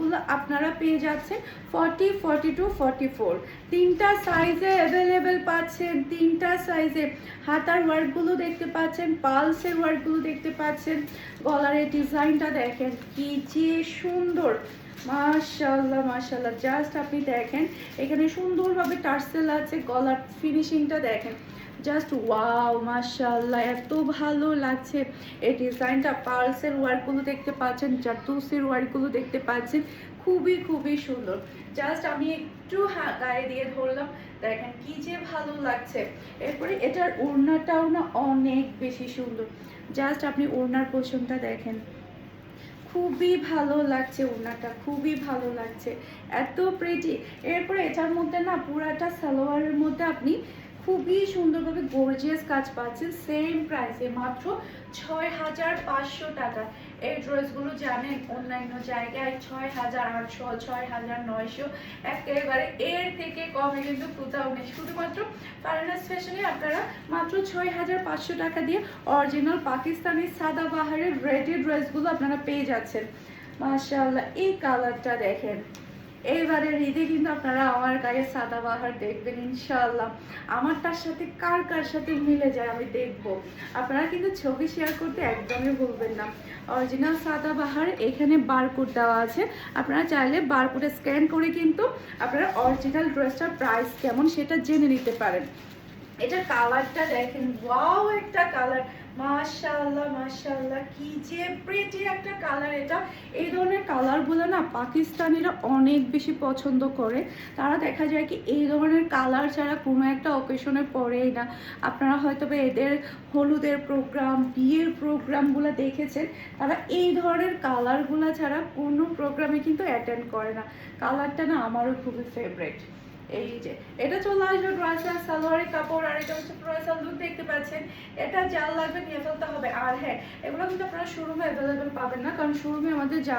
ড্রেসগুলো আপনারা পেয়ে যাচ্ছেন 40, 42, 44 তিনটা সাইজে অ্যাভেলেবেল পাচ্ছেন। তিনটা সাইজে হাতার ওয়ার্কগুলো দেখতে পাচ্ছেন, পালসের ওয়ার্কগুলো দেখতে পাচ্ছেন। গলার এই ডিজাইনটা দেখেন কি যে সুন্দর, মাশাআল্লাহ মাশাআল্লাহ। জাস্ট আপনি দেখেন এখানে সুন্দরভাবে টার্সেল আছে, গলার ফিনিশিংটা দেখেন জাস্ট ওয়াও মাশাআল্লাহ, এত ভালো লাগছে এই ডিজাইনটা। পার্লসের ওয়ার্কগুলো দেখতে পাচ্ছেন, জারদৌসির ওয়ার্কগুলো দেখতে পাচ্ছেন, খুবই খুবই সুন্দর। জাস্ট আমি একটু গায়ে দিয়ে ধরলাম, দেখেন কি যে ভালো লাগছে। এরপরে এটার ওড়নাটাও না অনেক বেশি সুন্দর। জাস্ট আপনি ওড়নার পোর্শনটা দেখেন, খুবই ভালো লাগছে ওড়নাটা, খুবই ভালো লাগছে, এত প্রিটি। এরপরে এটার মধ্যে না পুরাটা সালোয়ারের মধ্যে আপনি খুবই সুন্দরভাবে গর্জিয়াস কাজ পাচ্ছেন সেম প্রাইসে, মাত্র ৬,৫০০ টাকা। এই ড্রেসগুলো জানেন অন্যান্য জায়গায় ৬,৮০০, ৬,৯০০, একেবারে এর থেকে কমে কিন্তু কোথাও নেই। শুধুমাত্র ফারহানাস ফ্যাশনে আপনারা মাত্র ৬,৫০০ টাকা দিয়ে অরিজিনাল পাকিস্তানি সাদাবাহারের রেডি ড্রেসগুলো আপনারা পেয়ে যাচ্ছেন। মাশাআল্লাহ, এই কালারটা দেখেন। এইবারের ঈদে কিন্তু আপনারা আমার গায়ে সাদাবাহার দেখবেন ইনশাআল্লাহ। আমারটার সাথে কার কার সাথে মিলে যায় আমি দেখব। আপনারা কিন্তু ছবি শেয়ার করতে একদমই ভুলবেন না। অরিজিনাল সাদাবাহার, এখানে বারকোড দেওয়া আছে, আপনারা চাইলে বারকোডে স্ক্যান করে কিন্তু আপনারা অরিজিনাল ড্রেসটার প্রাইস কেমন সেটা জেনে নিতে পারেন। এটা কালারটা দেখেন, ওয়াও একটা কালার, মাশাআল্লাহ মাশাআল্লাহ, কি যে প্রিটি একটা কালার এটা। এই ধরনের কালারগুলো না পাকিস্তানিরা অনেক বেশি পছন্দ করে। তারা দেখা যায় কি এই ধরনের কালার ছাড়া কোনো একটা অকেশনে পরেই না। আপনারা হয়তো বা এদের হলুদের প্রোগ্রাম, বিয়ের প্রোগ্রামগুলো দেখেছেন, তারা এই ধরনের কালারগুলো ছাড়া কোনো প্রোগ্রামে কিন্তু অ্যাটেন্ড করে না। কালারটা না আমারও খুবই ফেভারিট। এই যে এটা চলে আসবে ড্রেসের সালোয়ারের কাপড়, আর এটা হচ্ছে ড্রেসের লুক দেখতে পাচ্ছেন। এটা যার লাগবে নিয়ে ফেলতে হবে। আর হ্যাঁ, এগুলো কিন্তু আপনারা শোরুমে অ্যাভেলেবেল পাবেন না, কারণ শোরুমে আমাদের যা